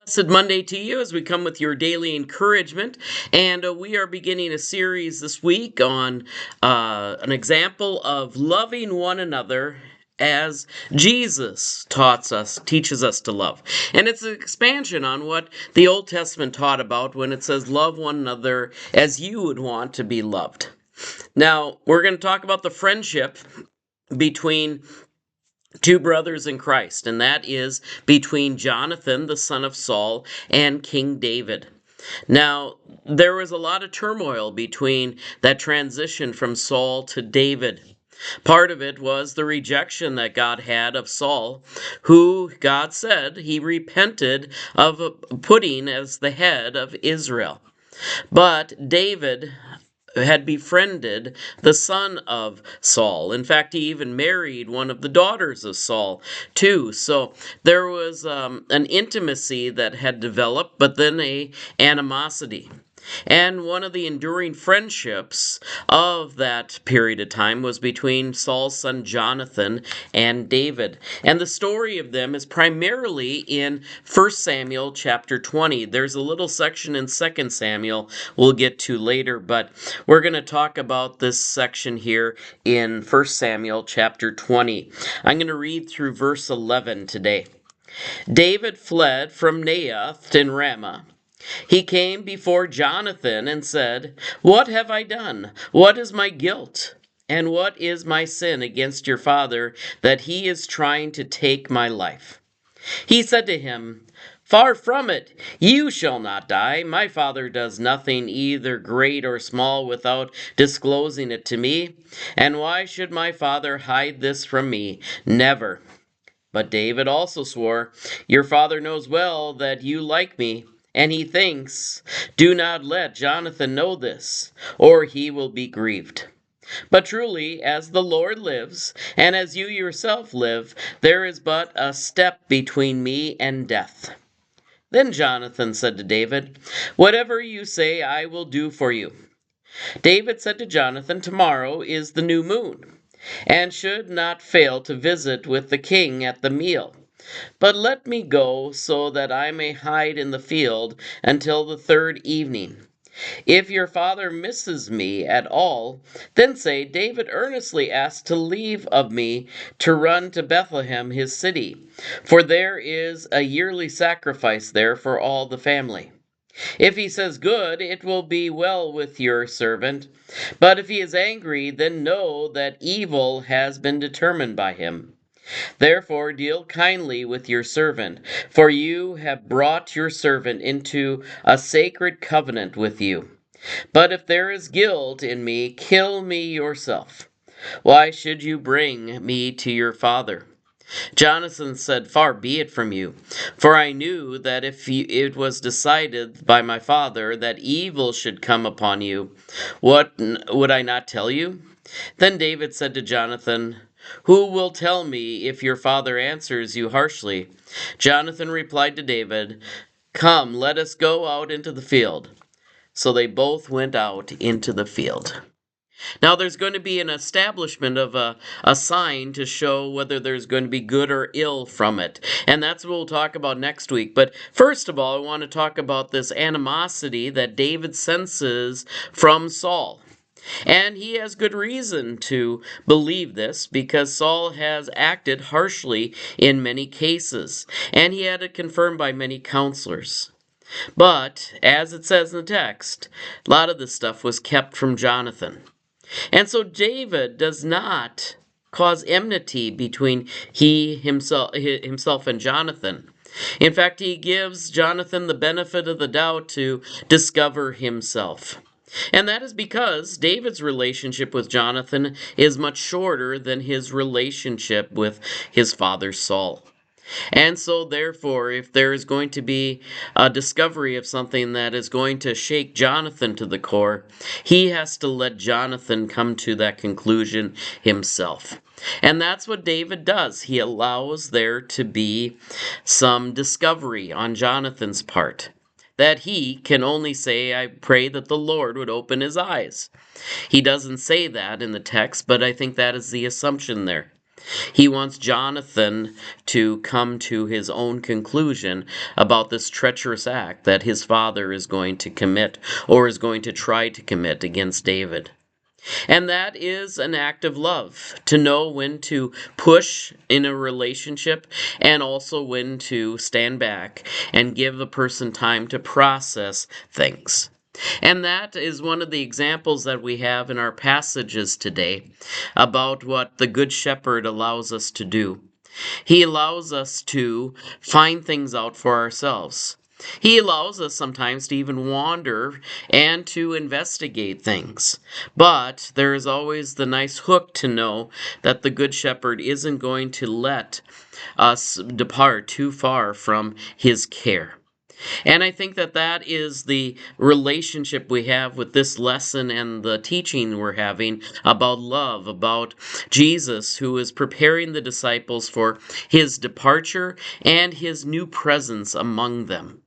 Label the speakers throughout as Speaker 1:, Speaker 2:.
Speaker 1: Blessed Monday to you as we come with your daily encouragement. And we are beginning a series this week on an example of loving one another as Jesus teaches us to love. And it's an expansion on what the Old Testament taught about when it says, love one another as you would want to be loved. Now, we're going to talk about the friendship between two brothers in Christ, and that is between Jonathan, the son of Saul, and King David. Now, there was a lot of turmoil between that transition from Saul to David. Part of it was the rejection that God had of Saul, who God said he repented of putting as the head of Israel. But David had befriended the son of Saul. In fact, he even married one of the daughters of Saul, too. So there was an intimacy that had developed, but then a animosity. And one of the enduring friendships of that period of time was between Saul's son Jonathan and David. And the story of them is primarily in 1 Samuel chapter 20. There's a little section in 2 Samuel we'll get to later, but we're going to talk about this section here in 1 Samuel chapter 20. I'm going to read through verse 11 today. David fled from Naioth in Ramah. He came before Jonathan and said, "What have I done? What is my guilt? And what is my sin against your father that he is trying to take my life?" He said to him, "Far from it, you shall not die. My father does nothing either great or small without disclosing it to me. And why should my father hide this from me? Never." But David also swore, "Your father knows well that you like me, and he thinks, 'Do not let Jonathan know this, or he will be grieved.' But truly, as the Lord lives, and as you yourself live, there is but a step between me and death." Then Jonathan said to David, "Whatever you say I will do for you." David said to Jonathan, "Tomorrow is the new moon, and should not fail to visit with the king at the meal. But let me go so that I may hide in the field until the third evening. If your father misses me at all, then say, 'David earnestly asked to leave of me to run to Bethlehem his city, for there is a yearly sacrifice there for all the family.' If he says, 'Good,' it will be well with your servant. But if he is angry, then know that evil has been determined by him. Therefore deal kindly with your servant, for you have brought your servant into a sacred covenant with you. But if there is guilt in me, kill me yourself. Why should you bring me to your father?" Jonathan said, "Far be it from you, for I knew that if it was decided by my father that evil should come upon you, what would I not tell you?" Then David said to Jonathan, "Who will tell me if your father answers you harshly?" Jonathan replied to David, "Come, let us go out into the field." So they both went out into the field. Now, there's going to be an establishment of a sign to show whether there's going to be good or ill from it. And that's what we'll talk about next week. But first of all, I want to talk about this animosity that David senses from Saul. And he has good reason to believe this because Saul has acted harshly in many cases, and he had it confirmed by many counselors. But, as it says in the text, a lot of this stuff was kept from Jonathan. And so David does not cause enmity between himself and Jonathan. In fact, he gives Jonathan the benefit of the doubt to discover himself. And that is because David's relationship with Jonathan is much shorter than his relationship with his father Saul. And so, therefore, if there is going to be a discovery of something that is going to shake Jonathan to the core, he has to let Jonathan come to that conclusion himself. And that's what David does. He allows there to be some discovery on Jonathan's part. That he can only say, "I pray that the Lord would open his eyes." He doesn't say that in the text, but I think that is the assumption there. He wants Jonathan to come to his own conclusion about this treacherous act that his father is going to commit or is going to try to commit against David. And that is an act of love, to know when to push in a relationship and also when to stand back and give a person time to process things. And that is one of the examples that we have in our passages today about what the Good Shepherd allows us to do. He allows us to find things out for ourselves. He allows us sometimes to even wander and to investigate things. But there is always the nice hook to know that the Good Shepherd isn't going to let us depart too far from his care. And I think that that is the relationship we have with this lesson and the teaching we're having about love, about Jesus, who is preparing the disciples for his departure and his new presence among them.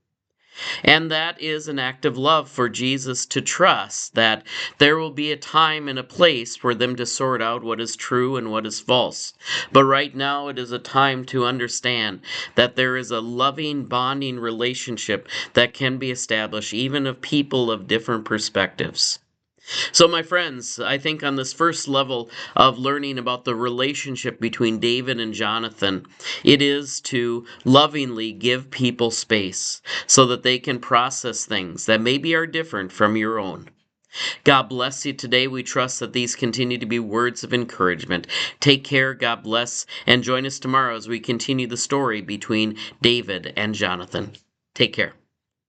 Speaker 1: And that is an act of love for Jesus to trust that there will be a time and a place for them to sort out what is true and what is false. But right now it is a time to understand that there is a loving, bonding relationship that can be established even of people of different perspectives. So, my friends, I think on this first level of learning about the relationship between David and Jonathan, it is to lovingly give people space so that they can process things that maybe are different from your own. God bless you today. We trust that these continue to be words of encouragement. Take care, God bless, and join us tomorrow as we continue the story between David and Jonathan. Take care.